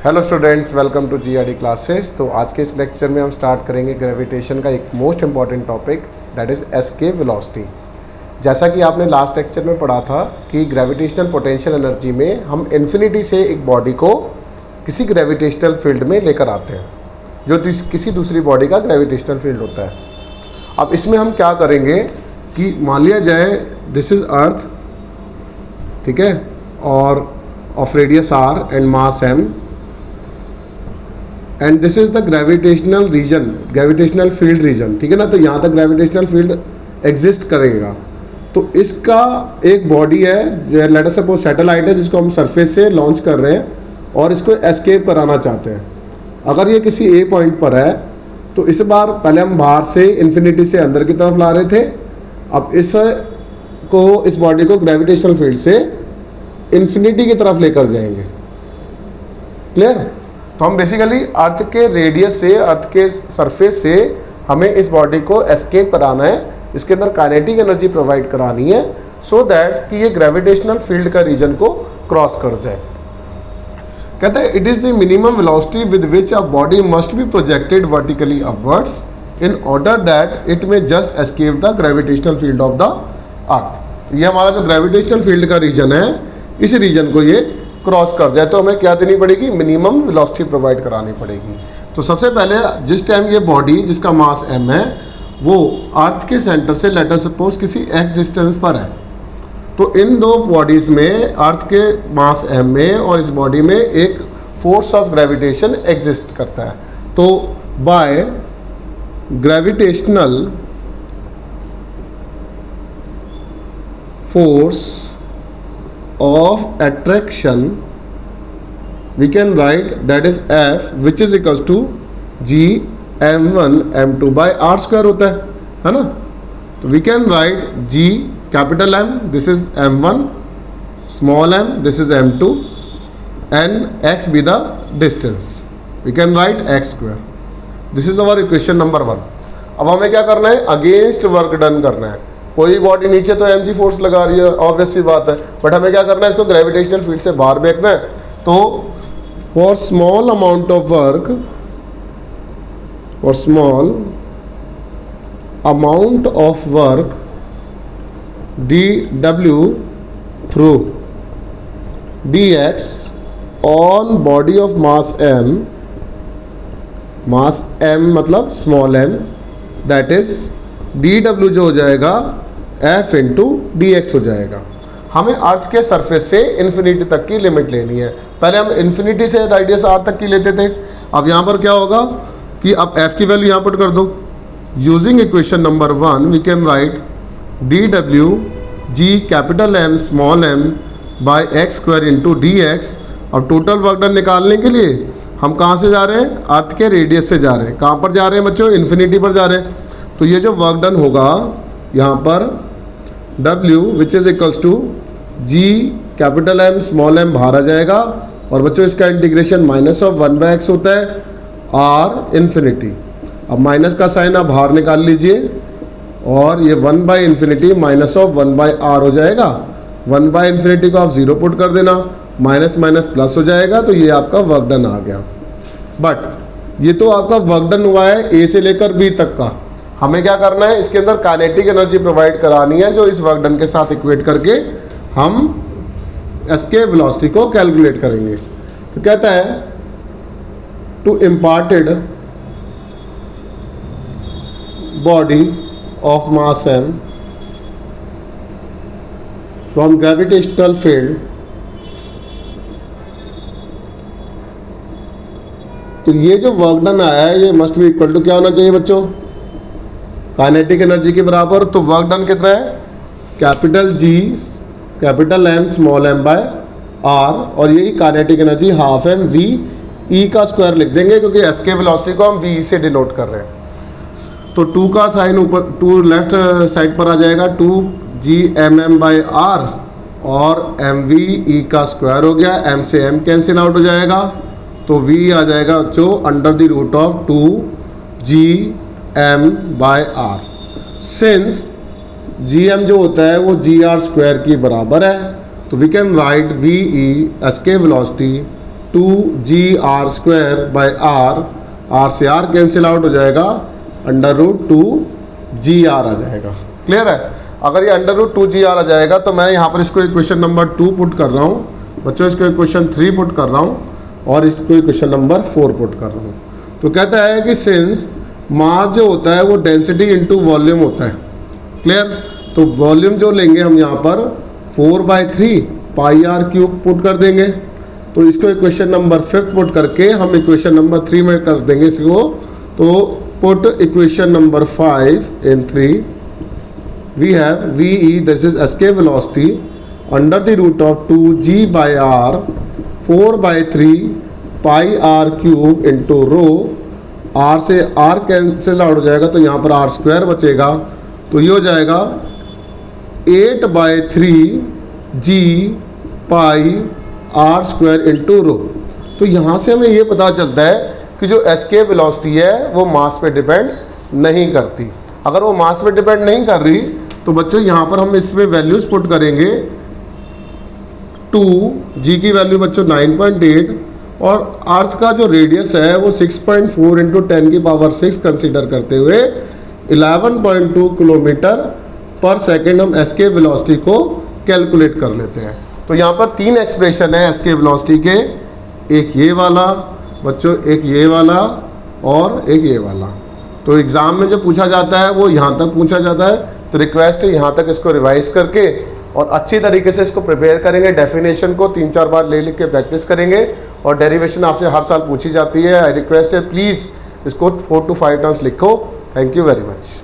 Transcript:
Hello students, welcome to GRD classes. तो आज के इस लेक्चर में हम स्टार्ट करेंगे ग्रेविटेशन का एक most important topic, that is escape velocity. जैसा कि आपने लास्ट लेक्चर में पढ़ा था कि ग्रेविटेशनल पोटेंशियल एनर्जी में हम इन्फिनिटी से एक बॉडी को किसी ग्रेविटेशनल फील्ड में लेकर आते हैं, जो किसी दूसरी बॉडी का ग्रेविटेशनल फील्ड होता है। अब इसमें हम क्या करेंगे कि मान लिया जाए दिस इज़ अर्थ, ठीक है, और of radius R and mass M, and this is the gravitational region, gravitational field region, ठीक है ना। तो यहाँ तक ग्रेविटेशनल फील्ड एग्जिस्ट करेगा। तो इसका एक बॉडी है, लेट अस सपोज सैटेलाइट है, जिसको हम सरफेस से लॉन्च कर रहे हैं और इसको एस्केप कराना चाहते हैं। अगर ये किसी ए पॉइंट पर है तो इस बार पहले हम बाहर से इन्फिनिटी से अंदर की तरफ ला रहे थे, अब इस बॉडी को ग्रेविटेशनल फील्ड से इन्फिनिटी की तरफ लेकर जाएंगे। क्लियर? तो हम बेसिकली अर्थ के रेडियस से, अर्थ के सरफेस से हमें इस बॉडी को एस्केप कराना है, इसके अंदर काइनेटिक एनर्जी प्रोवाइड करानी है सो दैट कि ये ग्रेविटेशनल फील्ड का रीजन को क्रॉस कर जाए। कहते हैं it is the minimum velocity with which a body must be projected vertically upwards in order that it may just escape the gravitational field of the earth. ये हमारा जो gravitational field का reason है, इस रीजन को ये cross कर जाए तो हमें क्या देनी पड़ेगी, मिनिमम वेलोसिटी प्रोवाइड करानी पड़ेगी। तो सबसे पहले जिस टाइम ये बॉडी जिसका मास m है वो अर्थ के सेंटर से लेट अस सपोज किसी x डिस्टेंस पर है, तो इन दो बॉडीज़ में, अर्थ के मास m में और इस बॉडी में एक फोर्स ऑफ ग्रेविटेशन एग्जिस्ट करता है। तो by gravitational force of attraction we can write that is F which is equals to G m1 m2 by r square होता है ना। तो we can write G capital M, this is m1, small m, this is m2, and x be the distance, we can write x square. This is our equation number 1. अब हमें क्या करना है, against work done करना है। कोई body नीचे तो mg फोर्स लगा रही है, ऑब्वियस सी बात है, बट हमें क्या करना है, इसको ग्रेविटेशनल फील्ड से बाहर फेंकना है। तो for small amount of work, for small amount of work dw through dx on body of mass m, mass m मतलब small m, that is dw जो हो जाएगा f इंटू डी एक्स हो जाएगा। हमें अर्थ के सरफेस से इन्फिनिटी तक की लिमिट लेनी है। पहले हम इन्फिनिटी से रेडियस r तक की लेते थे। अब यहाँ पर क्या होगा कि अब f की वैल्यू यहाँ पुट कर दो। Using equation number 1 we can write dw g capital M small m by x square into d x. अब टोटल वर्क डन निकालने के लिए हम कहाँ से जा रहे हैं, अर्थ के रेडियस से जा रहे हैं। कहाँ पर जा रहे हैं बच्चों, इन्फिनिटी पर जा रहे हैं। तो ये जो वर्क डन होगा यहाँ पर W which is equals to G capital M small m बाहर आ जाएगा, और बच्चों इसका इंटीग्रेशन माइनस ऑफ 1/x होता है R इन्फिनिटी। अब माइनस का साइन आप बाहर निकाल लीजिए और ये 1/∞ माइनस ऑफ 1/r हो जाएगा। 1/∞ को आप 0 पुट कर देना, माइनस माइनस प्लस हो जाएगा, तो ये आपका वर्क डन आ गया। बट ये तो आपका वर्क डन हुआ है A से लेकर B तक का। हमें क्या करना है, इसके अंदर काइनेटिक एनर्जी प्रोवाइड करानी है, जो इस वर्क डन के साथ इक्वेट करके हम एस्केप वेलोसिटी को कैलकुलेट करेंगे। तो कहता है to imparted body of mass m from gravitational field, तो ये जो वर्क डन आया है ये मस्ट बी इक्वल टू क्या होना चाहिए बच्चों, काइनेटिक एनर्जी के बराबर। तो वर्क डन कितना है, capital G capital M small m by r, और यही kinetic energy half m v e का स्क्वायर लिख देंगे, क्योंकि एस्केप वेलोसिटी को हम v से डिनोट कर रहे हैं। तो 2 का साइन ऊपर, 2 लेफ्ट साइड पर आ जाएगा, 2g mm बाय r, और mv e का स्क्वायर हो गया, m से m कैंसिल आउट हो जाएगा, तो v आ जाएगा जो under the root of 2g m by r। Since gm जो होता है वो gr स्क्वायर की बराबर है, तो we can write v e escape velocity 2GR²/r, r से r कैंसिल आउट हो जाएगा, √2GR आ जाएगा। क्लियर है? अगर ये √2GR आ जाएगा तो मैं यहाँ पर इसको इक्वेशन नंबर 2 पुट कर रहा हूँ बच्चों, इसको इक्वेशन 3 पुट कर रहा हूँ और इसको इक्वेशन नंबर 4 पुट कर रहा हूँ। तो कहता है कि सिंस मास जो होता है वो डेंसिटी इंटू वॉल्यूम होता है। क्लियर? तो वॉल्यूम जो लेंगे हम यहाँ पर 4/3 πr³ पुट कर देंगे। तो इसको इक्वेशन नंबर 5 पुट करके हम इक्वेशन नंबर 3 में कर देंगे इसको। तो put equation number 5 in 3, we have VE, this is escape velocity, under the root of 2G/r 4/3 πr³ into ρ, r से r कैंसिल आउट हो जाएगा तो यहाँ पर r² बचेगा। तो ये हो जाएगा 8/3G/r² into ρ। तो यहाँ से हमें ये पता चलता है कि जो एस्केप वेलोसिटी है वो मास पे डिपेंड नहीं करती। अगर वो मास पे डिपेंड नहीं कर रही तो बच्चों यहाँ पर हम इसमें वैल्यूज पुट करेंगे। 2G की वैल्यू बच्चों 9.8 और अर्थ का जो रेडियस है वो 6.4 × 10⁶ कंसीडर करते हुए 11.2 km/s हम एस्केप वेलोसिटी को कैलकुलेट कर लेते हैं। तो यहाँ पर 3 एक्सप्रेशन है एस्केप वेलोसिटी के, एक ये वाला बच्चों, एक ये वाला और एक ये वाला। तो एग्ज़ाम में जो पूछा जाता है वो यहाँ तक पूछा जाता है। तो रिक्वेस्ट है यहाँ तक इसको रिवाइज करके और अच्छी तरीके से इसको प्रिपेयर करेंगे। डेफिनेशन को 3-4 बार लिख के प्रैक्टिस करेंगे और डेरिवेशन आपसे हर साल पूछी जाती है। आई रिक्वेस्ट है प्लीज़ इसको 4 to 5 टाइम्स लिखो। Thank you very much.